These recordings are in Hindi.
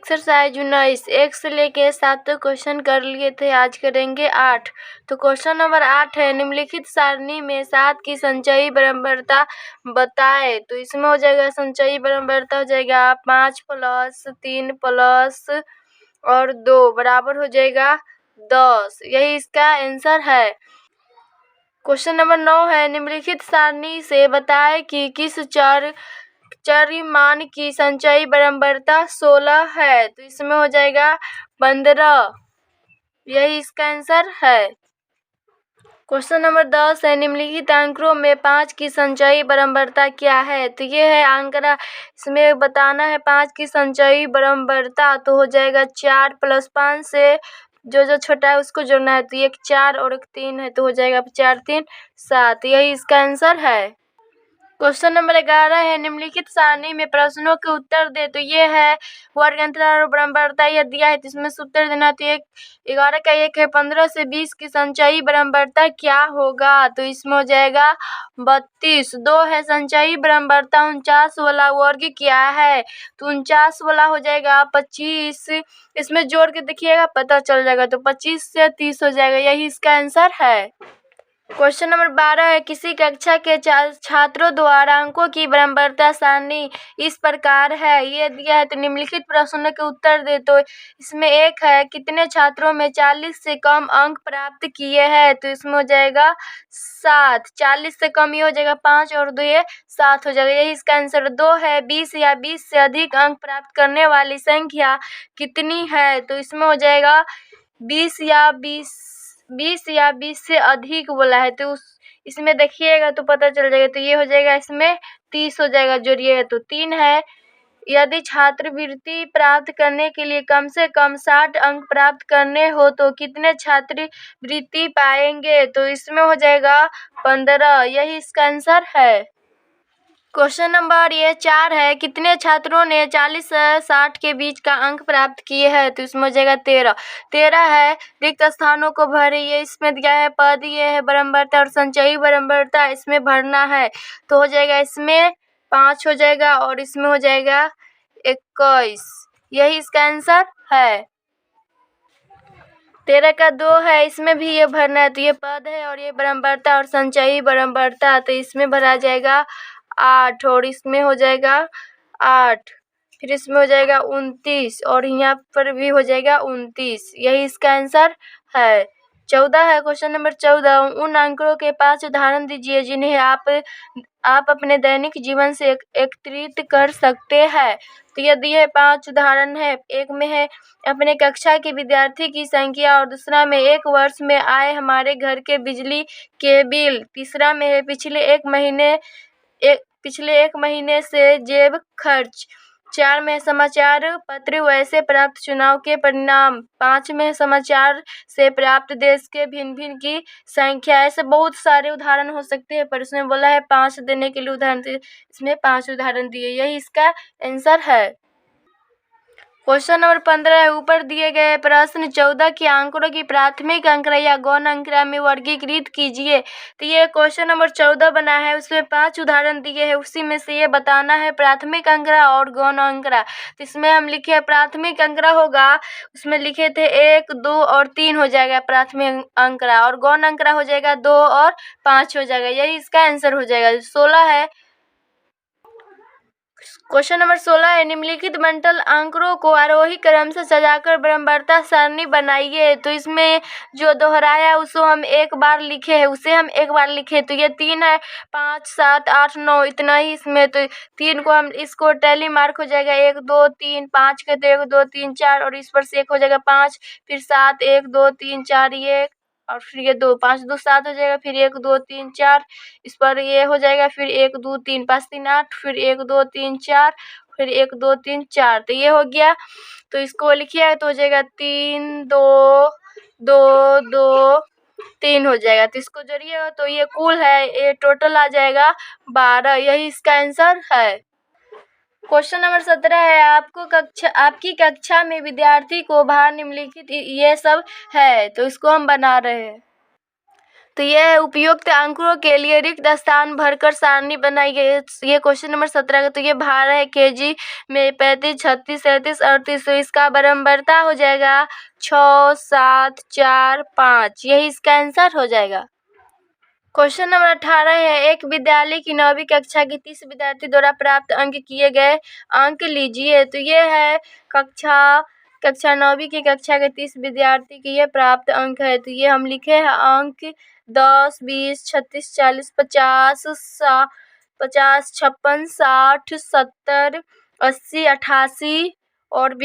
एक्सरसाइज 19 1 से लेके 7 तक क्वेश्चन कर लिए थे, आज करेंगे 8। तो क्वेश्चन नंबर 8 है, निम्नलिखित सारणी में 7 की संचयी बराबरता बताए। तो इसमें हो जाएगा संचयी बराबरता हो जाएगा 5 प्लस 3 प्लस और 2 बराबर हो जाएगा 10। यही इसका आंसर है। क्वेश्चन नंबर 9 है, निम्नलिखित सारणी से बताए कि किस चर मान की संचयी बराबरता 16 है। तो इसमें हो जाएगा 15। यही इसका आंसर है। क्वेश्चन नंबर 10 है, निम्नलिखित आंकड़ों में 5 की संचयी बराबरता क्या है। तो ये है आंकड़ा, इसमें बताना है 5 की संचयी बराबरता। तो हो जाएगा 4 प्लस 5 से जो छोटा है उसको जोड़ना है। तो एक 4 और एक 3 है, तो हो जाएगा 4 3 7। यही इसका आंसर है। क्वेश्चन नंबर 11 है, निम्नलिखित सारणी में प्रश्नों के उत्तर दे। तो ये है वर्ग अंतराल और बराबरता यह दिया है, तो इसमें से उत्तर देना। तो 11 का 1 है, 15 से 20 की संचयी बराबरता क्या होगा। तो इसमें हो जाएगा 32। 2 है, संचयी बराबरता 49 वाला वर्ग क्या है। तो 49 वाला हो जाएगा 25। इसमें जोड़ के देखिएगा पता चल जाएगा। तो 25 से 30 हो जाएगा। यही इसका आंसर है। क्वेश्चन नंबर 12 है, किसी कक्षा के छात्रों द्वारा अंकों की बराबरता सारणी इस प्रकार है। ये दिया है, तो निम्नलिखित प्रश्नों के उत्तर दे। तो इसमें एक है, कितने छात्रों में 40 से कम अंक प्राप्त किए हैं। तो इसमें हो जाएगा 7। 40 से कम ये हो जाएगा 5 और 2 ये 7 हो जाएगा। यही इसका आंसर। 2 है, 20 या 20 से अधिक अंक प्राप्त करने वाली संख्या कितनी है। तो इसमें हो जाएगा 20 या 20 से अधिक बोला है। तो इसमें देखिएगा तो पता चल जाएगा। तो ये हो जाएगा, इसमें 30 हो जाएगा, जोड़िएगा तो 3 है। यदि छात्रवृत्ति प्राप्त करने के लिए कम से कम 60 अंक प्राप्त करने हो तो कितने छात्रवृत्ति पाएंगे। तो इसमें हो जाएगा 15। यही इसका आंसर है। क्वेश्चन नंबर ये 4 है, कितने छात्रों ने 40 से 60 के बीच का अंक प्राप्त किए हैं। तो इसमें हो जाएगा 13। 13 है, रिक्त स्थानों को भरिए। इसमें दिया है पद, ये है बराबरता और संचयी बराबरता, इसमें भरना है। तो हो जाएगा इसमें 5 हो जाएगा और इसमें हो जाएगा 21। यही इसका आंसर है। 13 का 2 है, इसमें भी ये भरना है। तो ये पद है और ये बराबरता और संचयी बराबरता, तो इसमें भरा जाएगा 8 और इसमें हो जाएगा 8। फिर इसमें हो जाएगा 29 और यहाँ पर भी हो जाएगा 29। यही इसका आंसर है। 14 है, क्वेश्चन नंबर 14, उन आंकड़ों के 5 उदाहरण दीजिए जिन्हें आप अपने दैनिक जीवन से एकत्रित कर सकते हैं। तो यदि है 5 उदाहरण है। एक में है अपने कक्षा के विद्यार्थी की संख्या, और दूसरा में 1 वर्ष में आए हमारे घर के बिजली के बिल। तीसरा में है पिछले एक महीने से जेब खर्च। 4 में समाचार पत्र वैसे प्राप्त चुनाव के परिणाम। 5 में समाचार से प्राप्त देश के भिन्न की संख्या। ऐसे बहुत सारे उदाहरण हो सकते हैं, पर इसमें बोला है 5 देने के लिए उदाहरण, इसमें 5 उदाहरण दिए। यही इसका आंसर है। क्वेश्चन नंबर 15 है, ऊपर दिए गए प्रश्न 14 के आंकड़ों की प्राथमिक अंकड़ा या गौण अंकड़ा में वर्गीकृत कीजिए। तो ये क्वेश्चन नंबर 14 बना है, उसमें 5 उदाहरण दिए हैं, उसी में से ये बताना है प्राथमिक अंकड़ा और गौण अंकड़ा। तो इसमें हम लिखे प्राथमिक अंकड़ा होगा, उसमें लिखे थे 1 2 और 3 हो जाएगा प्राथमिक अंकड़ा, और गौण अंकड़ा हो जाएगा 2 और 5 हो जाएगा। यही इसका आंसर हो जाएगा। 16 है, क्वेश्चन नंबर 16 है, निम्नलिखित बंटल आंकड़ों को आरोही क्रम से सजाकर बराबरता सारणी बनाइए। तो इसमें जो दोहराया उसको हम एक बार लिखे है, उसे हम एक बार लिखे। तो ये 3 है, 5 7 8 9 इतना ही इसमें। तो 3 को हम इसको टैली मार्क हो जाएगा 1 2 3 5 के, तो 1 2 3 4 और इस पर से 1 हो जाएगा 5, फिर 7 1 2 3 4 ये, और फिर ये 2 5 2 7 हो जाएगा, फिर 1 2 3 4 इस पर ये हो जाएगा, फिर 1 2 3 5 3 8, फिर 1 2 3 4, फिर 1 2 3 4। तो ये हो गया। तो इसको लिखिए तो हो जाएगा 3 2 2 2 3 हो जाएगा। तो इसको जोड़िएगा तो ये कुल है, ये टोटल आ जाएगा 12। यही इसका आंसर है। क्वेश्चन नंबर 17 है, आपकी कक्षा में विद्यार्थी को भार निम्नलिखित ये सब है। तो इसको हम बना रहे हैं। तो यह उपयुक्त अंकों के लिए रिक्त स्थान भरकर सारणी बनाई गई है। ये क्वेश्चन नंबर 17 का। तो ये भार है केजी में 35, 36, 37, 38। तो इसका बराबरता हो जाएगा 6, 7, 4, 5। यही इसका आंसर हो जाएगा। क्वेश्चन नंबर 18 है, एक विद्यालय की 9वीं कक्षा के 30 विद्यार्थी द्वारा प्राप्त अंक किए गए अंक लीजिए। तो ये है कक्षा 9वीं की कक्षा के 30 विद्यार्थी के ये प्राप्त अंक है। तो ये हम लिखे हैं अंक 10, 20, 36, 40, 50, 56, 60, 70, 80, 88 और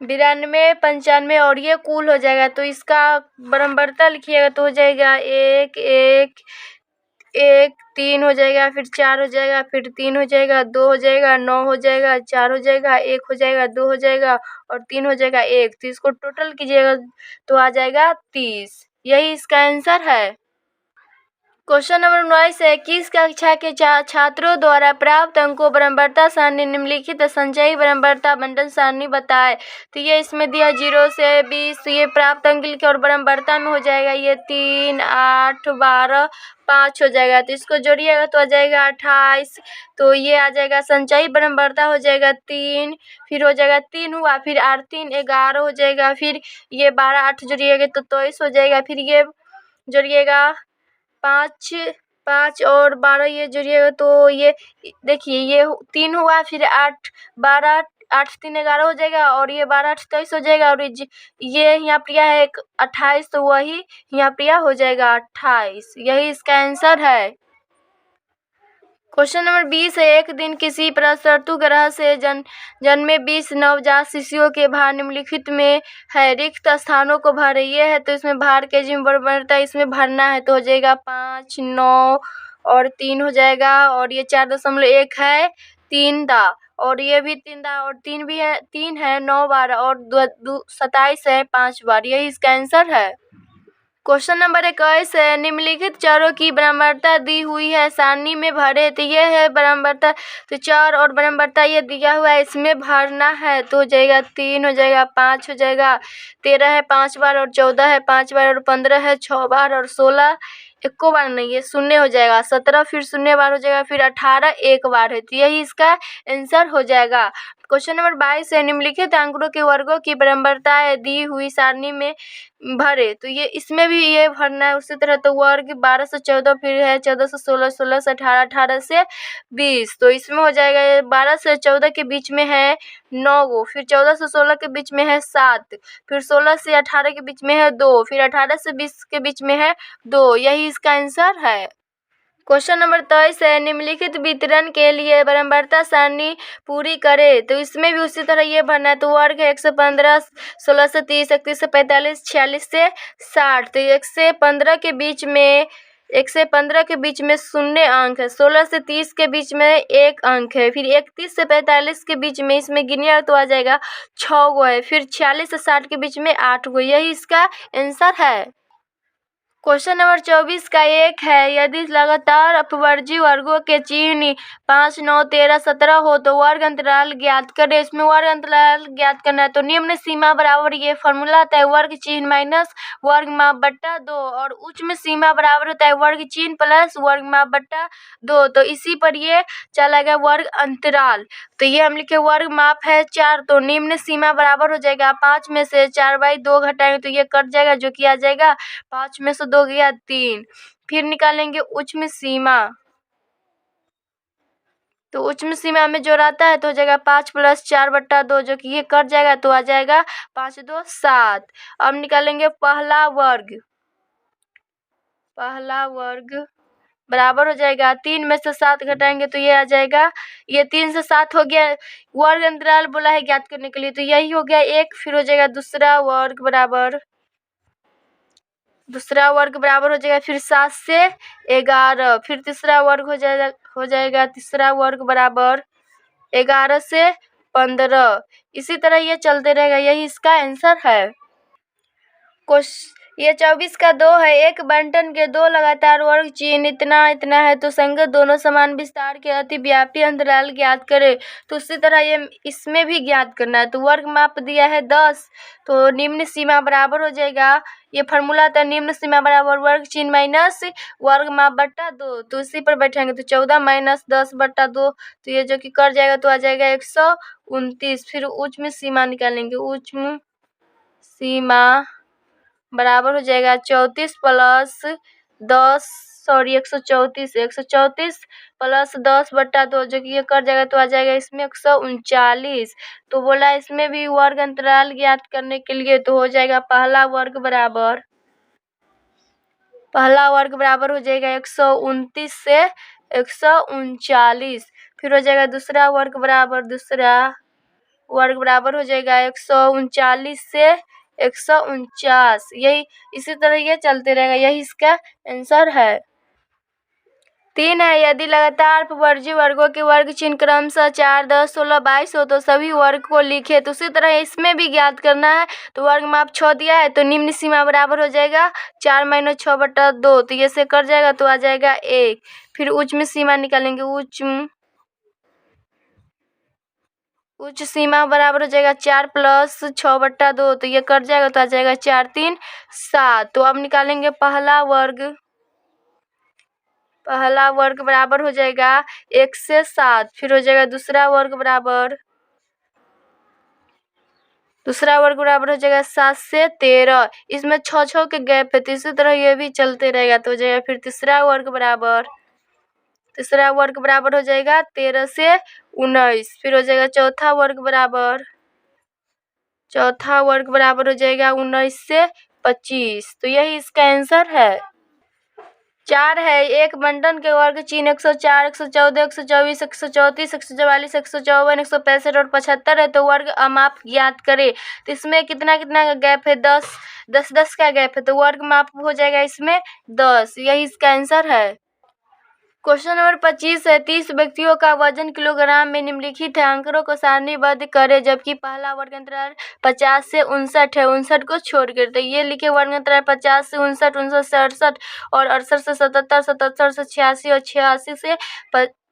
92, 95 और ये कुल हो जाएगा। तो इसका बराबरता लिखिएगा तो हो जाएगा 1, 1, 1, 3 हो जाएगा, फिर 4 हो जाएगा, फिर 3 हो जाएगा, 2 हो जाएगा, 9 हो जाएगा, 4 हो जाएगा, 1 हो जाएगा, 2 हो जाएगा और 3 हो जाएगा 1। तो इसको टोटल कीजिएगा तो आ जाएगा 30। यही इसका आंसर है। क्वेश्चन नंबर 19 है, किस कक्षा के छात्रों द्वारा प्राप्त अंकों बराबरता सारणी निम्नलिखित संचयी बराबरता बंटन सारणी बताए। तो ये इसमें दिया 0 से 20। तो ये प्राप्त अंक लिखे और बराबरता में हो जाएगा ये 3, 8, 12, 5 हो जाएगा। तो इसको जोड़िएगा तो आ जाएगा 28। तो ये आ जाएगा संचयी बराबरता हो जाएगा 3, फिर हो जाएगा 3 हुआ, फिर 8, 3, 11 हो जाएगा, फिर ये 12, 8 जोड़िएगा तो 23 हो जाएगा, फिर ये जोड़िएगा 5, 5 और 12 ये जोड़िएगा तो ये देखिए ये 3 हुआ, फिर 8, 12, 8, 3, 11 हो जाएगा और ये 12, 8, 23 हो जाएगा और ये यहाँ प्रिया है 28। तो वही यहाँ प्रिया हो जाएगा 28। यही इसका आंसर है। क्वेश्चन नंबर 20 है, एक दिन किसी प्रसर्तु ग्रह से जन्मे 20 नवजात शिशुओं के भार निम्नलिखित में है, रिक्त स्थानों को भरे। ये है तो इसमें भार के जी में बराबरता इसमें भरना है तो हो जाएगा 5, 9 और 3 हो जाएगा और ये 4.1 है 3 दा और ये भी 3 दा और 3 भी है 3 है 9 बार और 27 है 5 बार। यही इसका आंसर है। क्वेश्चन नंबर 21 है, निम्नलिखित चरों की बराबरता दी हुई है, सारणी में भरे। तो ये है बराबरता, तो 4 और बराबरता ये दिया हुआ है इसमें भरना है तो हो जाएगा 3 हो जाएगा, 5 हो जाएगा, 13 है 5 बार और 14 है 5 बार और 15 है 6 बार और 16 एको बार नहीं है 0 हो जाएगा, 17 फिर 0 बार हो जाएगा, फिर 18 एक बार है। तो यही इसका आंसर हो जाएगा। क्वेश्चन नंबर 22 है, निम्नलिखित आंकड़ों के वर्गों की बराबरता दी हुई सारणी में भरे। तो ये इसमें भी ये भरना है उसी तरह। तो वर्ग 12 से 14, फिर है 14 से 16, 16 से 18, 18 से 20। तो इसमें हो जाएगा ये 12 से 14 के बीच में है 9 गो, फिर 14 से 16 के बीच में है 7, फिर 16 से 18 के बीच में है 2, फिर 18 से 20 के बीच में है 2। यही इसका आंसर है। क्वेश्चन नंबर 23 है, निम्नलिखित वितरण के लिए बराबरता सारणी पूरी करे। तो इसमें भी उसी तरह ये भरना है। तो वर्ग है 115, 16 से 30, 31 से 45, 46 से 60। तो 115 के बीच में 115 के बीच में 0 अंक है, 16 से 30 के बीच में 1 अंक है, फिर 31 से 45 के बीच में इसमें गिनिएगा तो आ जाएगा 6 गो है, फिर 46 से 60 के बीच में 8 गो। यही इसका आंसर है। क्वेश्चन नंबर 24 का 1 है, यदि लगातार अपवर्जी वर्गों के चिन्ह 5, 9, 13, 17 हो तो वर्ग अंतराल ज्ञात करें। इसमें वर्ग अंतराल ज्ञात करना है तो निम्न सीमा बराबर ये फॉर्मूला होता है वर्ग चिन्ह माइनस वर्ग माप बट्टा 2 और उच्च में सीमा बराबर होता है वर्ग चिन्ह प्लस वर्ग माप बट्टा 2। तो इसी पर ये चला गया वर्ग अंतराल। तो ये हम लिखे वर्ग माप है 4 तो निम्न सीमा बराबर हो जाएगा 5 में से 4/2 घटाएंगे तो ये कट जाएगा जो कि आ जाएगा 5 में से 2 गया 3। फिर निकालेंगे उच्च में सीमा, तो उच्च में सीमा में जो रहता है तो हो जाएगा 5 + 4/2 जो कि ये कट जाएगा तो आ जाएगा 5, 2, 7। अब निकालेंगे पहला वर्ग बराबर हो जाएगा 3 में से 7 घटाएंगे तो ये आ जाएगा, ये 3 से 7 हो गया। वर्ग अंतराल बोला है ज्ञात करने के लिए तो यही हो गया 1। फिर हो जाएगा दूसरा वर्ग बराबर हो जाएगा फिर 7 से 11, फिर तीसरा वर्ग हो जाएगा तीसरा वर्ग बराबर 11 से 15। इसी तरह ये चलते रहेगा। यही इसका आंसर है। ये 24 का 2 है। एक बंटन के दो लगातार वर्ग चिन्ह इतना इतना है तो संगत दोनों समान विस्तार के अतिव्यापी अंतराल ज्ञात करे। तो उसी तरह ये इसमें भी ज्ञात करना है। तो वर्ग माप दिया है 10, तो निम्न सीमा बराबर हो जाएगा, ये फार्मूला था, निम्न सीमा बराबर वर्ग चिन्ह माइनस वर्ग माप बट्टा 2। तो इसी पर बैठेंगे तो 14 माइनस 10 बट्टा 2, तो ये जो कि कर जाएगा तो आ जाएगा 129। फिर उच्च में सीमा निकालेंगे, उच्च में सीमा बराबर हो जाएगा 34 प्लस 10 सॉरी 134 134 प्लस 10 बट्टा 2, जो कि ये कर जाएगा तो आ जाएगा इसमें 139। तो बोला इसमें भी वर्ग अंतराल ज्ञात करने के लिए तो हो जाएगा पहला वर्ग बराबर हो जाएगा 129 से 139। फिर हो जाएगा दूसरा वर्ग बराबर हो जाएगा 139 से 149। यही इसी तरह ये चलते रहेगा, यही इसका आंसर है। 3 है, यदि लगातार अपवर्जी वर्गों के वर्ग चिन्ह क्रमशः 4, 10, 16, 22 हो तो सभी वर्ग को लिखे। तो उसी तरह इसमें भी ज्ञात करना है। तो वर्ग माप 6 दिया है तो निम्न सीमा बराबर हो जाएगा 4 माइनस 6 बटा 2, तो ये से कर जाएगा तो आ जाएगा 1। फिर उच्च में सीमा निकालेंगे, उच्च सीमा बराबर हो जाएगा 4 प्लस 6 बट्टा 2, तो ये कट जाएगा तो आ जाएगा 4 3 7। तो अब निकालेंगे पहला वर्ग बराबर हो जाएगा 1 से 7। फिर हो जाएगा दूसरा वर्ग बराबर हो जाएगा 7 से 13। इसमें 6 के गैप है तो इसी तरह ये भी चलते रहेगा तो हो जाएगा फिर तीसरा वर्ग बराबर हो जाएगा 13 से 19। फिर हो जाएगा चौथा वर्ग बराबर हो जाएगा 19 से 25। तो यही इसका आंसर है। 4 है, एक बंटन के वर्ग चिन्ह 104, 114, 124, 134, 144, 154, 165 और 75 है तो वर्ग माप ज्ञात करे। तो इसमें कितना का गैप है, 10 का गैप है तो वर्ग माप हो जाएगा इसमें 10। यही इसका आंसर है। क्वेश्चन नंबर 25 है, 30 व्यक्तियों का वजन किलोग्राम में निम्नलिखित है, आंकड़ों को सारणीबद्ध करें जबकि पहला वर्ग अंतराल 50 से 59 है, 59 को छोड़ कर। तो ये लिखे वर्ग अंतराल 50 से 59, 59 से 68 और 68 से 77, 77 से 86 और 86 से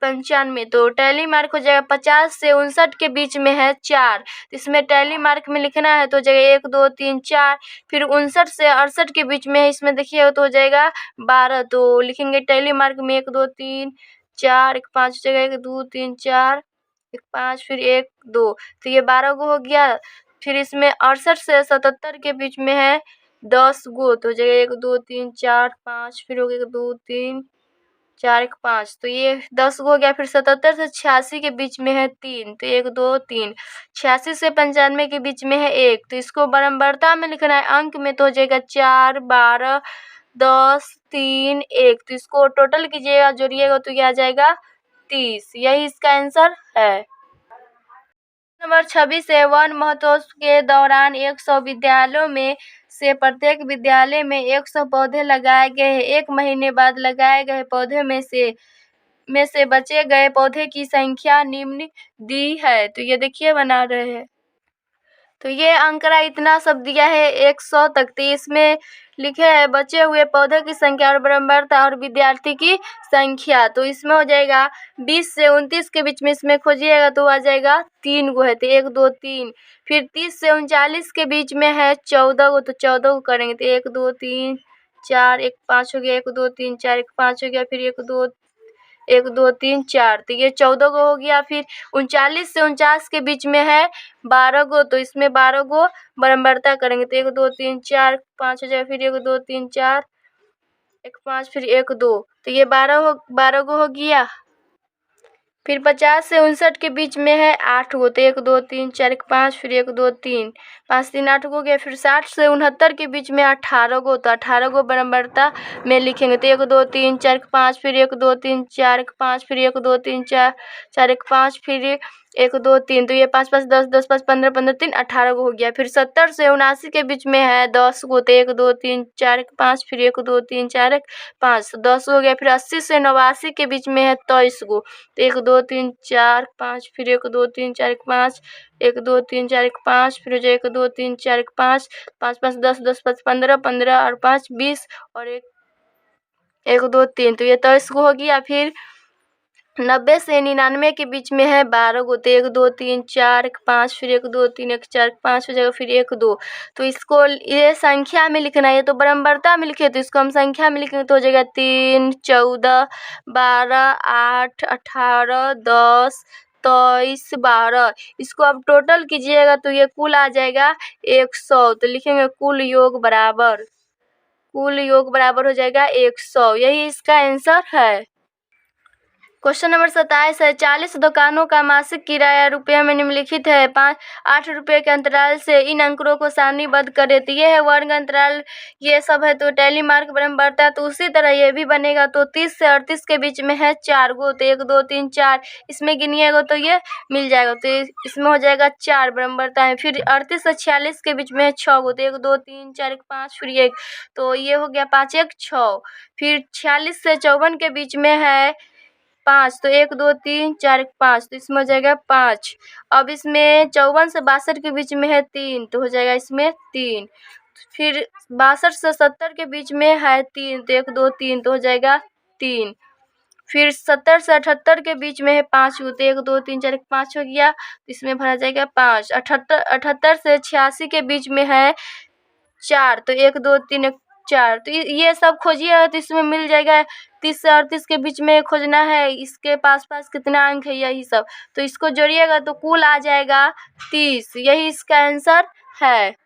95। तो टैली मार्क हो जाएगा 50 से 59 के बीच में है 4, इसमें टैली मार्क में लिखना है तो हो जाएगा 1 2 3 4। फिर 59 से 68 के बीच में है, इसमें देखिए तो हो जाएगा 12, तो लिखेंगे टैली मार्क में 1 2 3 4 1 5 जगह 1 2 3 4 1 5 फिर 1 2, तो ये 12 गो हो गया। फिर इसमें 68 से 77 के बीच में है 10 गो, तो हो जाएगा 1 2 3 4 5 फिर हो गया 1 2 3 4 1 5, तो ये 10 गो हो गया। फिर 77 से 86 के बीच में है 3, तो 1 2 3। 86 से 95 के बीच में है 1, तो इसको बराबरता में लिखना है, अंक में तो हो जाएगा 4 12 10 3 1, तो इसको टोटल कीजिएगा, जोड़िएगा तो क्या आ जाएगा 30। यही इसका आंसर है। नंबर 26 है, वन महोत्सव के दौरान 100 विद्यालयों में से प्रत्येक विद्यालय में 100 पौधे लगाए गए हैं। 1 महीने बाद लगाए गए पौधे में से बचे गए पौधे की संख्या निम्न दी है। तो ये देखिए बना रहे हैं, तो ये आंकड़ा इतना सब दिया है 100 तक। तो इसमें लिखे है बचे हुए पौधे की संख्या और बराबरता और विद्यार्थी की संख्या। तो इसमें हो जाएगा 20 से 29 के बीच में इसमें खोजिएगा तो आ जाएगा 3 गो है, तो 1 2 3। फिर 30 से 39 के बीच में है 14 गो, तो 14 को करेंगे तो 1 2 3 4 1 5 हो गया, 1 2 3 4 1 5 हो गया, फिर 1 2 3 4, तो ये 14 गो हो गया। फिर 39 से 49 के बीच में है 12 गो, तो इसमें 12 गो बराबरता करेंगे तो 1 2 3 4 5 हो जाएगा, फिर 1 2 3 4 1 5 फिर 1 2, तो ये 12 गो हो गया। फिर 50 से 59 के बीच में है 8 गो, तो 1 2 3 4 1 5 फिर 1 2 3 5 3 8 गो गया। फिर 60 से 69 के बीच में 18 गो, तो 18 गो बराबरता में लिखेंगे तो 1 2 3 4 1 5 फिर 1 2 3 4 1 5 फिर 1 2 3 4 4 1 5 फिर 1 2 3, तो ये 5 5 10 10 5 15 15 3 18 गो हो गया। फिर 70 से 79 के बीच में है 10 गो, तो 1 2 3 4 5, फिर 1 2 3 4 5, तो 10 हो गया। फिर 80 से 89 के बीच में है 23 गो, तो 1 2 3 4 5, फिर 1 2 3 4 5, 1 2 3 4 5, फिर 1 2 3 4 5, 5 5 10 10 5 15 15 और 5 20 और 1 2 3, तो ये 23 गो हो गया। फिर 90 से 99 के बीच में है 12 गो, तो 1 2 3 4 5, फिर 1 2 3 1 4 5 हो जाएगा। फिर 1 2, तो इसको ये संख्या में लिखना है, ये तो बराबरता में लिखे तो इसको हम संख्या में लिखेंगे तो हो जाएगा 3 14 12 8 18 10 23 12। इसको अब टोटल कीजिएगा तो ये कुल आ जाएगा 100, तो लिखेंगे कुल योग बराबर हो जाएगा 100। यही इसका आंसर है। क्वेश्चन नंबर 27 है, 40 दुकानों का मासिक किराया रुपये में निम्नलिखित है। 8 रुपये के अंतराल से इन अंकों को सारणीबद्ध करें। तो ये है वर्ग अंतराल, ये सब है तो टैली मार्क बराबरता है, तो उसी तरह ये भी बनेगा। तो 30 से 38 के बीच में है 4 गो, तो 1 2 3 4, इसमें गिनिएगा तो ये मिल जाएगा, तो इसमें हो जाएगा 4 बराबरता है। फिर 38 से 46 के बीच में है 6 गो, तो 1 2 3 4 5, फिर 1, तो ये हो गया 5 1 6। फिर 46 से 54 के बीच में है 5, तो 1 2 3 4 5, तो इसमें हो जाएगा 5। अब इसमें 54 से 62 के बीच में है 3, तो हो जाएगा इसमें 3। फिर 62 से 70 के बीच में है 3, तो 1 2 3, तो हो जाएगा 3। फिर 70 से 78 के बीच में है 5 गो, तो 1 2 3 4 5 हो गया, तो इसमें भरा जाएगा 5। 78 से 86 के बीच में है 4, तो 1 2 3 1 4, तो ये सब खोजिएगा तो इसमें मिल जाएगा। 30 से 38 के बीच में खोजना है, इसके पास कितना अंक है यही सब, तो इसको जोड़िएगा तो कुल आ जाएगा 30। यही इसका आंसर है।